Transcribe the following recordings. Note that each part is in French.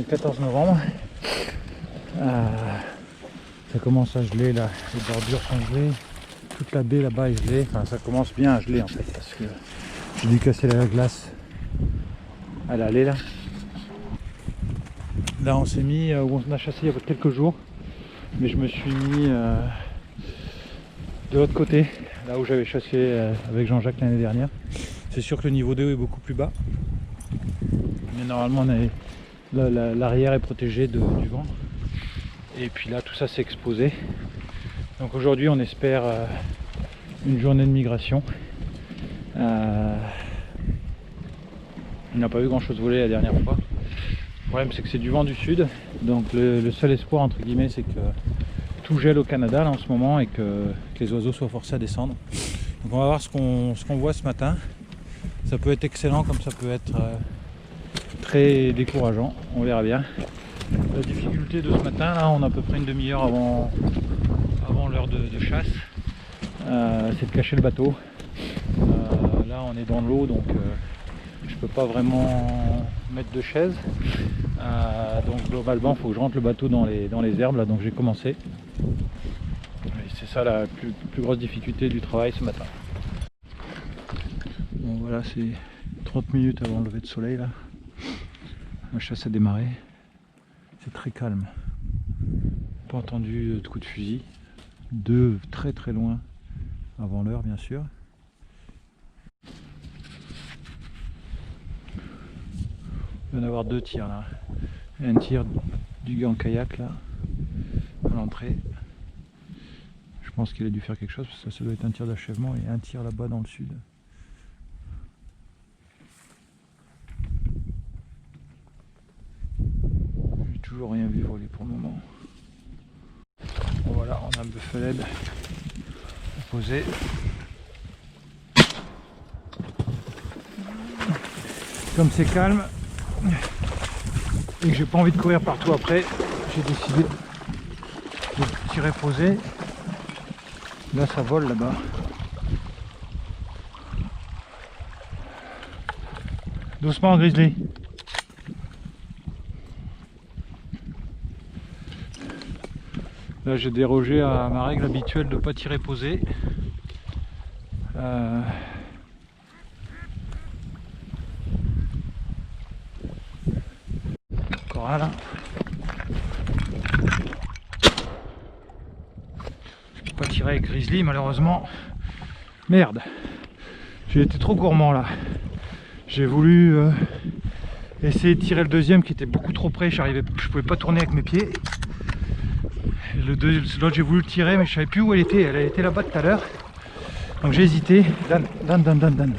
14 novembre. Ça commence à geler là, les bordures sont gelées, toute la baie là-bas est gelée, enfin ça commence bien à geler en fait parce que j'ai dû casser la glace à l'aller là. Là on s'est mis, on a chassé il y a quelques jours, mais je me suis mis de l'autre côté, là où j'avais chassé avec Jean-Jacques l'année dernière. C'est sûr que le niveau d'eau est beaucoup plus bas, mais normalement l'arrière est protégé du vent. Et puis là tout ça s'est exposé. Donc aujourd'hui on espère une journée de migration. On n'a pas vu grand chose voler la dernière fois. Le problème c'est que c'est du vent du sud. Donc le seul espoir entre guillemets c'est que tout gèle au Canada là, en ce moment et que les oiseaux soient forcés à descendre. Donc on va voir ce qu'on voit ce matin. Ça peut être excellent comme ça peut être très décourageant. On verra bien. La difficulté de ce matin, là, on a à peu près une demi-heure avant l'heure de chasse, c'est de cacher le bateau. Là, on est dans l'eau, donc je peux pas vraiment mettre de chaise. Donc globalement, il faut que je rentre le bateau dans les herbes. Là, donc j'ai commencé. Et c'est ça la plus grosse difficulté du travail ce matin. Bon, voilà, c'est 30 minutes avant le lever de soleil. Là, la chasse a démarré. C'est très calme, pas entendu de coups de fusil, de très très loin avant l'heure bien sûr. Il va y en avoir deux tirs là, un tir du gars en kayak là, à l'entrée. Je pense qu'il a dû faire quelque chose parce que ça doit être un tir d'achèvement et un tir là-bas dans le sud. J'ai toujours rien vu voler pour le moment. Bon, voilà, on a un bufflehead posé. Comme c'est calme et que j'ai pas envie de courir partout après, j'ai décidé de tirer posé. Là ça vole là-bas. Doucement Grizzly. Là j'ai dérogé à ma règle habituelle de ne pas tirer posé. Encore un là. Je peux pas tirer avec Grizzly malheureusement. Merde. J'ai été trop gourmand là. J'ai voulu essayer de tirer le deuxième qui était beaucoup trop près. Je pouvais pas tourner avec mes pieds. L'autre j'ai voulu le tirer mais je savais plus où elle était. Elle était là-bas tout à l'heure. Donc j'ai hésité. Dan.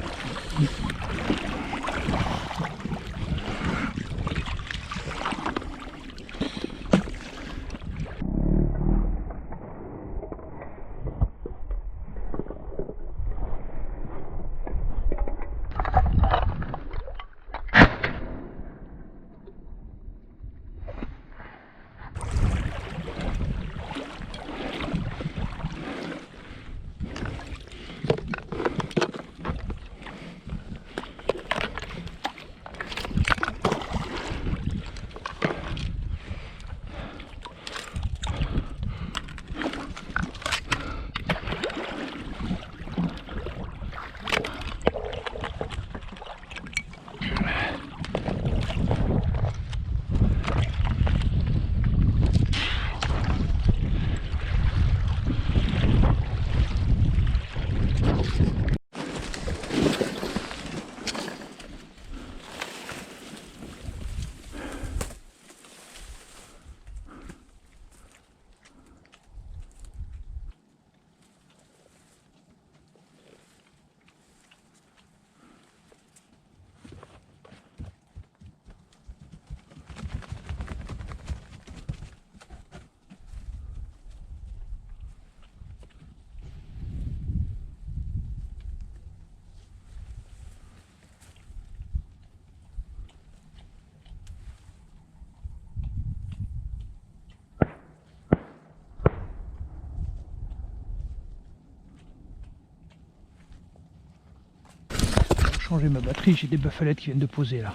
Changer ma batterie, j'ai des buffleheads qui viennent de poser là,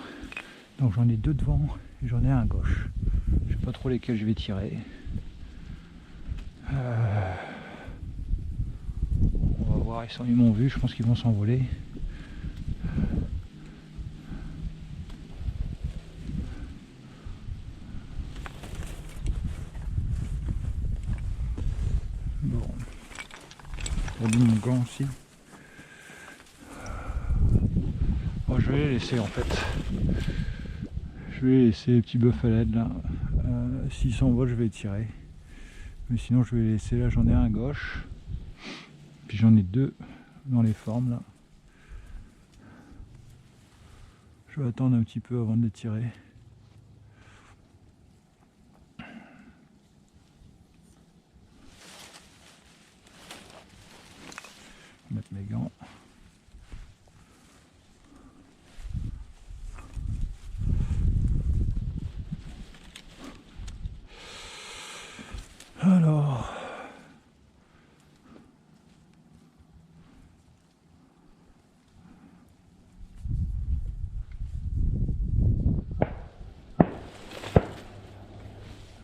donc j'en ai deux devant puis j'en ai un à gauche. Je sais pas trop lesquels je vais tirer. On va voir, ils m'ont vu, je pense qu'ils vont s'envoler. Bon, j'ai mis mon gant aussi. Bon, je vais les laisser en fait. Je vais laisser les petits bœufs à l'aide là. S'ils s'envolent, je vais les tirer. Mais sinon, je vais les laisser là. J'en ai un à gauche. Puis j'en ai deux dans les formes là. Je vais attendre un petit peu avant de les tirer. Mettre mes gants. Alors,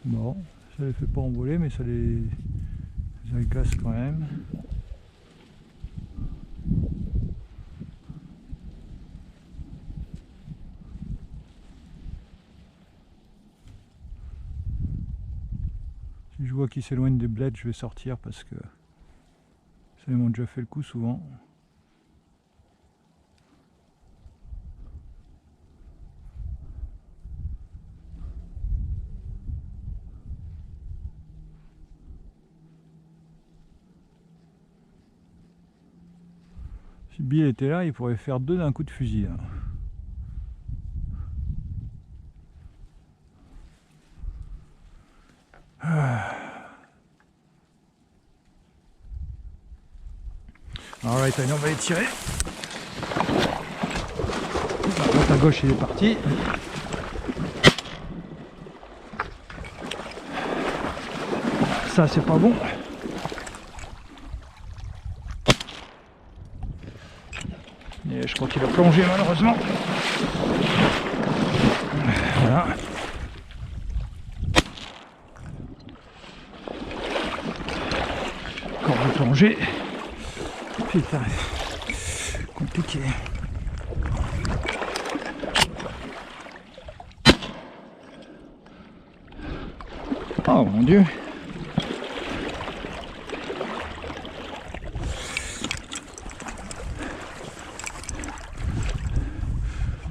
bon, ça les fait pas envoler, mais ça les agace quand même. Si je vois qu'ils s'éloignent des bleds, je vais sortir parce que ça ils m'ont déjà fait le coup souvent. Si Bill était là, il pourrait faire deux d'un coup de fusil. Là. Alright, allez, on va les tirer. À gauche, il est parti. Ça, c'est pas bon. Et je crois qu'il a plongé malheureusement. Voilà. Encore de plongée. Putain, compliqué. Oh mon Dieu.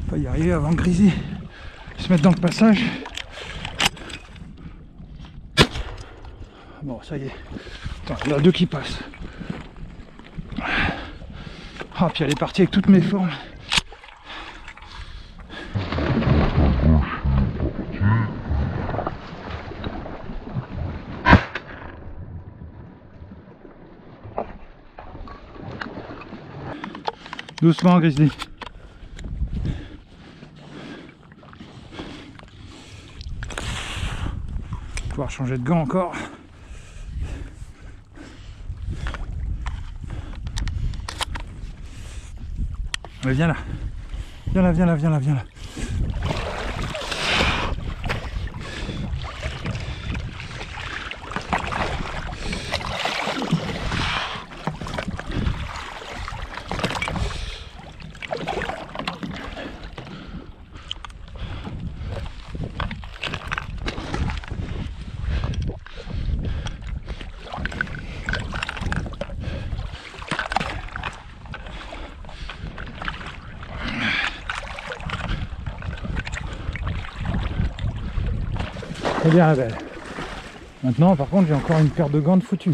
Pas y arriver avant que Grisy se mette dans le passage. Bon, ça y est. Attends, il y en a deux qui passent. Ah, puis elle est partie avec toutes mes formes. Doucement, Grizzly. Pouvoir changer de gants encore. Mais viens là. Viens là, viens là, viens là, viens là. C'est bien la belle. Maintenant par contre j'ai encore une paire de gants de foutu.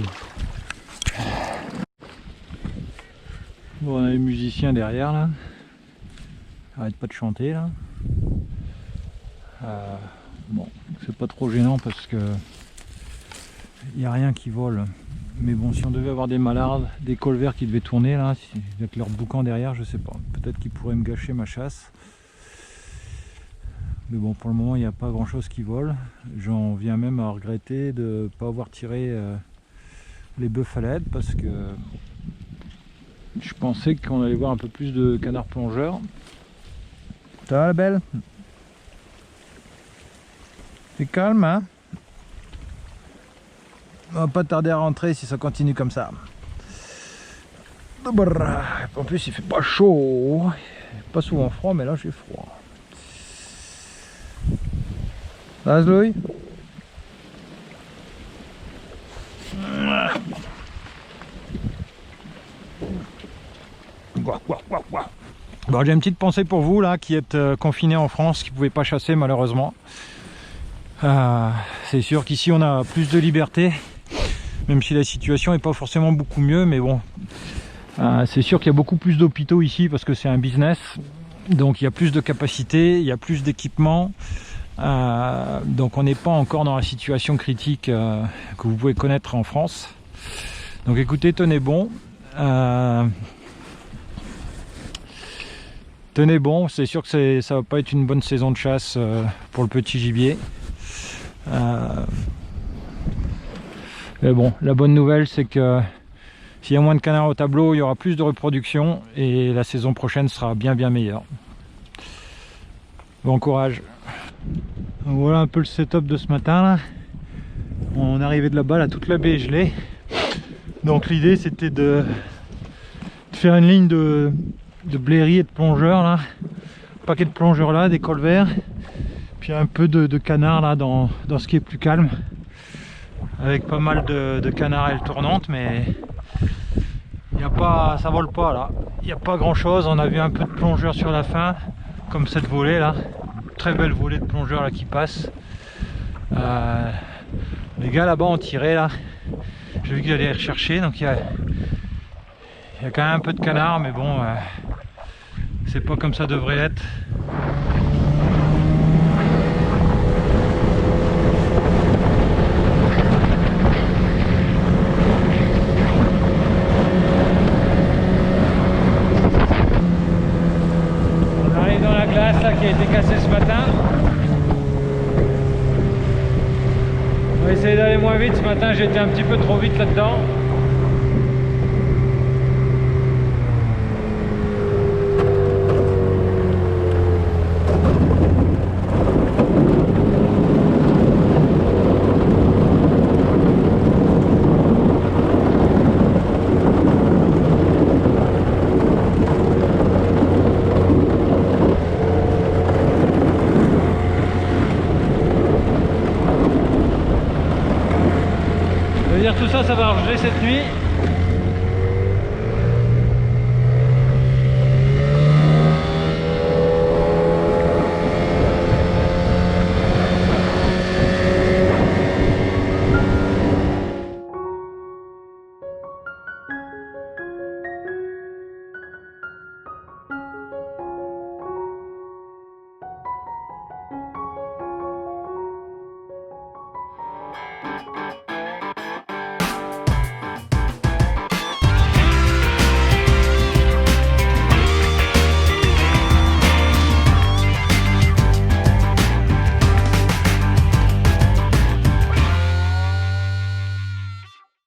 Bon, on a les musiciens derrière là. Arrête pas de chanter là. Bon, c'est pas trop gênant parce que il n'y a rien qui vole. Mais bon, si on devait avoir des malardes, des colverts qui devaient tourner là, avec leur boucan derrière, je sais pas. Peut-être qu'ils pourraient me gâcher ma chasse. Mais bon, pour le moment, il n'y a pas grand chose qui vole. J'en viens même à regretter de ne pas avoir tiré les bœufs à l'aide parce que je pensais qu'on allait voir un peu plus de canards plongeurs. Ça va la belle? C'est calme, hein? On va pas tarder à rentrer si ça continue comme ça. En plus, il fait pas chaud. Pas souvent froid, mais là, j'ai froid. Ça va, Zoé? Bon, j'ai une petite pensée pour vous là qui êtes confinés en France, qui ne pouvez pas chasser malheureusement. C'est sûr qu'ici on a plus de liberté, même si la situation n'est pas forcément beaucoup mieux, mais bon, c'est sûr qu'il y a beaucoup plus d'hôpitaux ici parce que c'est un business, donc il y a plus de capacité, il y a plus d'équipements, donc on n'est pas encore dans la situation critique que vous pouvez connaître en France. Donc écoutez, tenez bon. Tenez bon, c'est sûr que ça va pas être une bonne saison de chasse pour le petit gibier. Mais bon, la bonne nouvelle c'est que s'il y a moins de canards au tableau, il y aura plus de reproduction et la saison prochaine sera bien meilleure. Bon courage. Voilà un peu le setup de ce matin là. On est arrivé de là-bas, là toute la baie est gelée. Donc l'idée c'était de faire une ligne de blairies et de plongeurs là, un paquet de plongeurs là, des colverts, puis un peu de canards là dans ce qui est plus calme, avec pas mal de canards à aile tournante, mais il y a pas, ça vole pas là, il n'y a pas grand chose. On a vu un peu de plongeurs sur la fin, comme cette volée là, très belle volée de plongeurs là qui passe. Les gars là-bas ont tiré là, j'ai vu qu'ils allaient les rechercher, donc il y a quand même un peu de canards, mais bon, c'est pas comme ça devrait être. On arrive dans la glace là qui a été cassée ce matin. On va essayer d'aller moins vite. Ce matin j'ai été un petit peu trop vite là-dedans. Tout ça, ça va regeler cette nuit.